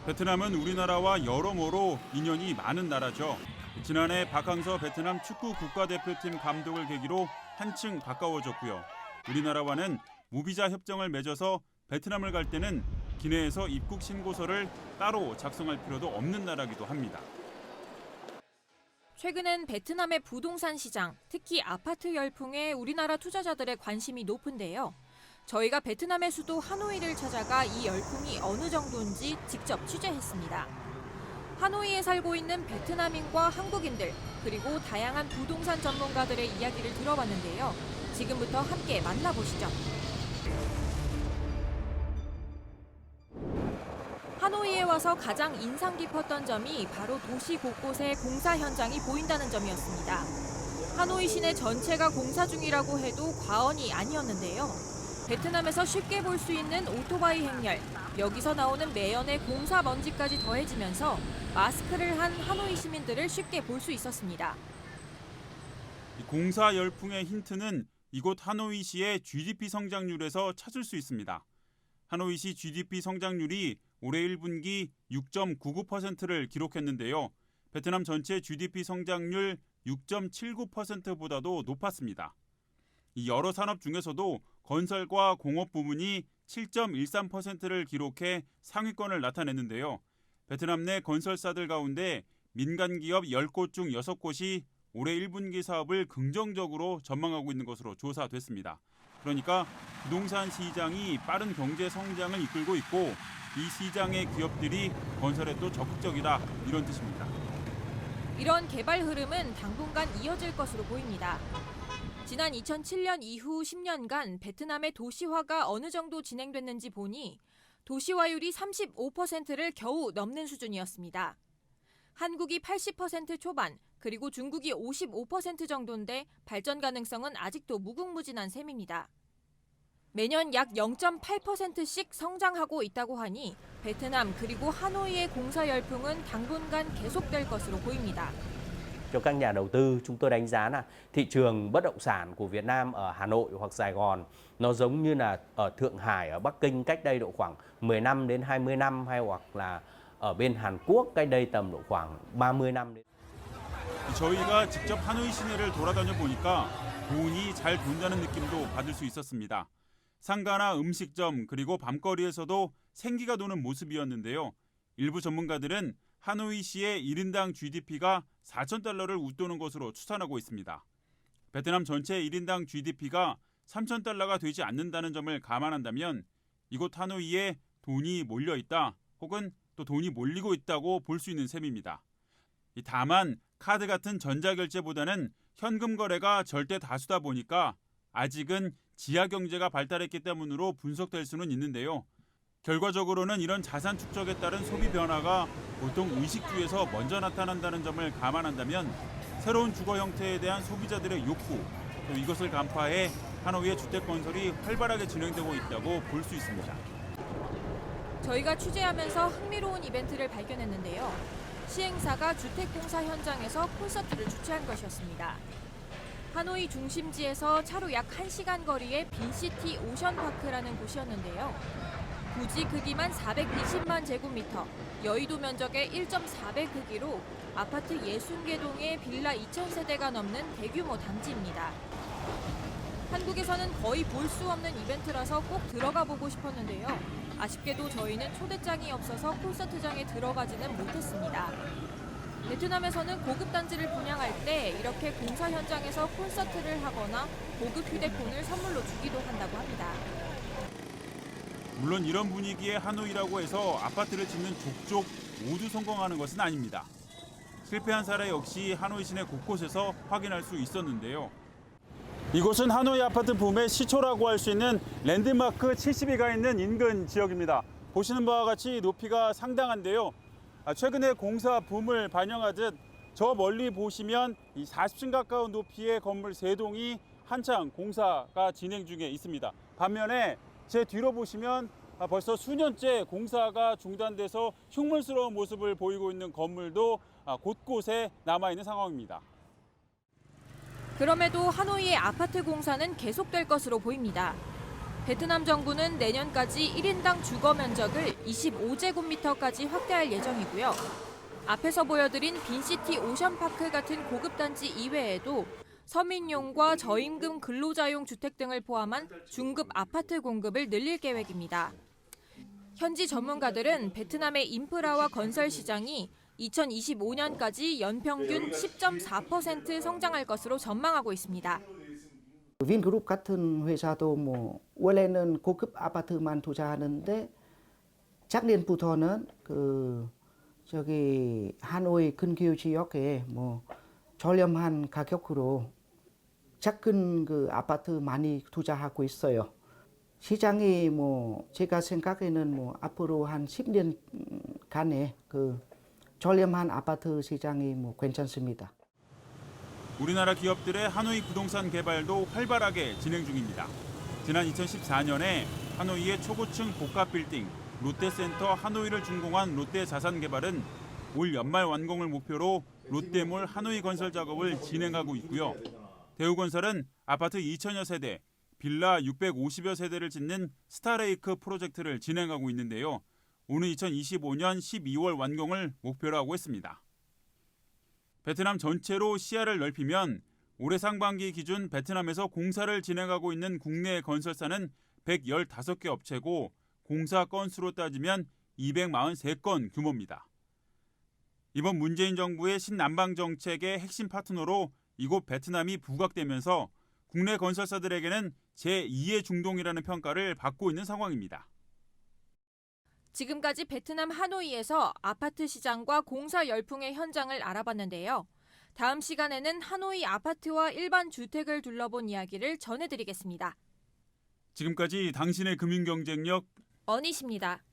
베트남은 우리나라와 여러모로 인연이 많은 나라죠. 지난해 박항서 베트남 축구 국가대표팀 감독을 계기로 한층 가까워졌고요. 우리나라와는 무비자 협정을 맺어서 베트남을 갈 때는 기내에서 입국 신고서를 따로 작성할 필요도 없는 나라기도 합니다. 최근엔 베트남의 부동산 시장, 특히 아파트 열풍에 우리나라 투자자들의 관심이 높은데요. 저희가 베트남의 수도 하노이를 찾아가 이 열풍이 어느 정도인지 직접 취재했습니다. 하노이에 살고 있는 베트남인과 한국인들, 그리고 다양한 부동산 전문가들의 이야기를 들어봤는데요. 지금부터 함께 만나보시죠. 하노이에 와서 가장 인상 깊었던 점이 바로 도시 곳곳에 공사 현장이 보인다는 점이었습니다. 하노이 시내 전체가 공사 중이라고 해도 과언이 아니었는데요. 베트남에서 쉽게 볼 수 있는 오토바이 행렬, 여기서 나오는 매연의 공사 먼지까지 더해지면서 마스크를 한 하노이 시민들을 쉽게 볼 수 있었습니다. 공사 열풍의 힌트는 이곳 하노이시의 GDP 성장률에서 찾을 수 있습니다. 하노이시 GDP 성장률이 올해 1분기 6.99%를 기록했는데요. 베트남 전체 GDP 성장률 6.79%보다도 높았습니다. 이 여러 산업 중에서도 건설과 공업 부문이 7.13%를 기록해 상위권을 나타냈는데요. 베트남 내 건설사들 가운데 민간 기업 10곳 중 6곳이 올해 1분기 사업을 긍정적으로 전망하고 있는 것으로 조사됐습니다. 그러니까 부동산 시장이 빠른 경제 성장을 이끌고 있고 이 시장의 기업들이 건설에 또 적극적이다, 이런 뜻입니다. 이런 개발 흐름은 당분간 이어질 것으로 보입니다. 지난 2007년 이후 10년간 베트남의 도시화가 어느 정도 진행됐는지 보니 도시화율이 35%를 겨우 넘는 수준이었습니다. 한국이 80% 초반, 그리고 중국이 55% 정도인데 발전 가능성은 아직도 무궁무진한 셈입니다. 매년 약 0.8%씩 성장하고 있다고 하니 베트남 그리고 하노이의 공사 열풍은 당분간 계속될 것으로 보입니다. Cho các nhà đầu tư, chúng tôi đánh giá là thị trường bất động sản của Việt Nam ở Hà Nội hoặc Sài Gòn nó giống như là ở Thượng Hải, ở Bắc Kinh cách đây độ khoảng 10 năm đến 20 năm, hay hoặc là ở bên Hàn Quốc cách đây tầm độ khoảng 30 năm. 저희가 직접 하노이 시내를 돌아다녀 보니까 돈이 잘 돈다는 느낌도 받을 수 있었습니다. 상가나 음식점 그리고 밤거리에서도 생기가 도는 모습이었는데요. 일부 전문가들은 하노이시의 1인당 GDP가 4,000달러를 웃도는 것으로 추산하고 있습니다. 베트남 전체 1인당 GDP가 3,000달러가 되지 않는다는 점을 감안한다면 이곳 하노이에 돈이 몰려있다, 혹은 또 돈이 몰리고 있다고 볼 수 있는 셈입니다. 다만 카드 같은 전자결제보다는 현금 거래가 절대 다수다 보니까 아직은 지하경제가 발달했기 때문으로 분석될 수는 있는데요. 결과적으로는 이런 자산 축적에 따른 소비 변화가 보통 의식주에서 먼저 나타난다는 점을 감안한다면 새로운 주거 형태에 대한 소비자들의 욕구, 또 이것을 간파해 하노이의 주택 건설이 활발하게 진행되고 있다고 볼 수 있습니다. 저희가 취재하면서 흥미로운 이벤트를 발견했는데요. 시행사가 주택공사 현장에서 콘서트를 주최한 것이었습니다. 하노이 중심지에서 차로 약 1시간 거리의 빈시티 오션파크라는 곳이었는데요. 부지 크기만 420만 제곱미터, 여의도 면적의 1.4배 크기로 아파트 60개 동의 빌라 2,000세대가 넘는 대규모 단지입니다. 한국에서는 거의 볼 수 없는 이벤트라서 꼭 들어가 보고 싶었는데요. 아쉽게도 저희는 초대장이 없어서 콘서트장에 들어가지는 못했습니다. 베트남에서는 고급 단지를 분양할 때 이렇게 공사 현장에서 콘서트를 하거나 고급 휴대폰을 선물로 주기도 한다고 합니다. 물론 이런 분위기의 하노이라고 해서 아파트를 짓는 족족 모두 성공하는 것은 아닙니다. 실패한 사례 역시 하노이 시내 곳곳에서 확인할 수 있었는데요. 이곳은 하노이 아파트 붐의 시초라고 할 수 있는 랜드마크 72가 있는 인근 지역입니다. 보시는 바와 같이 높이가 상당한데요. 최근에 공사 붐을 반영하듯 저 멀리 보시면 이 40층 가까운 높이의 건물 3동이 한창 공사가 진행 중에 있습니다. 반면에 제 뒤로 보시면 벌써 수년째 공사가 중단돼서 흉물스러운 모습을 보이고 있는 건물도 곳곳에 남아있는 상황입니다. 그럼에도 하노이의 아파트 공사는 계속될 것으로 보입니다. 베트남 정부는 내년까지 1인당 주거 면적을 25제곱미터까지 확대할 예정이고요. 앞에서 보여드린 빈시티 오션파크 같은 고급 단지 이외에도 서민용과 저임금 근로자용 주택 등을 포함한 중급 아파트 공급을 늘릴 계획입니다. 현지 전문가들은 베트남의 인프라와 건설 시장이 2025년까지 연평균 10.4% 성장할 것으로 전망하고 있습니다. 빈그룹 같은 회사도 뭐 원래는 고급 아파트만 투자하는데 작년부터는 하노이 근교 지역에 뭐 저렴한 가격으로 작은 아파트 많이 투자하고 있어요. 시장이 뭐 제가 생각에는 뭐 앞으로 한 10년간에 저렴한 아파트 시장이 뭐 괜찮습니다. 우리나라 기업들의 하노이 부동산 개발도 활발하게 진행 중입니다. 지난 2014년에 하노이의 초고층 복합 빌딩 롯데센터 하노이를 준공한 롯데자산개발은 올 연말 완공을 목표로 롯데몰 하노이 건설 작업을 진행하고 있고요. 대우건설은 아파트 2천여 세대, 빌라 650여 세대를 짓는 스타레이크 프로젝트를 진행하고 있는데요. 오는 2025년 12월 완공을 목표로 하고 있습니다. 베트남 전체로 시야를 넓히면 올해 상반기 기준 베트남에서 공사를 진행하고 있는 국내 건설사는 115개 업체고 공사 건수로 따지면 243건 규모입니다. 이번 문재인 정부의 신남방 정책의 핵심 파트너로 이곳 베트남이 부각되면서 국내 건설사들에게는 제2의 중동이라는 평가를 받고 있는 상황입니다. 지금까지 베트남 하노이에서 아파트 시장과 공사 열풍의 현장을 알아봤는데요. 다음 시간에는 하노이 아파트와 일반 주택을 둘러본 이야기를 전해드리겠습니다. 지금까지 당신의 금융경쟁력 어닛입니다.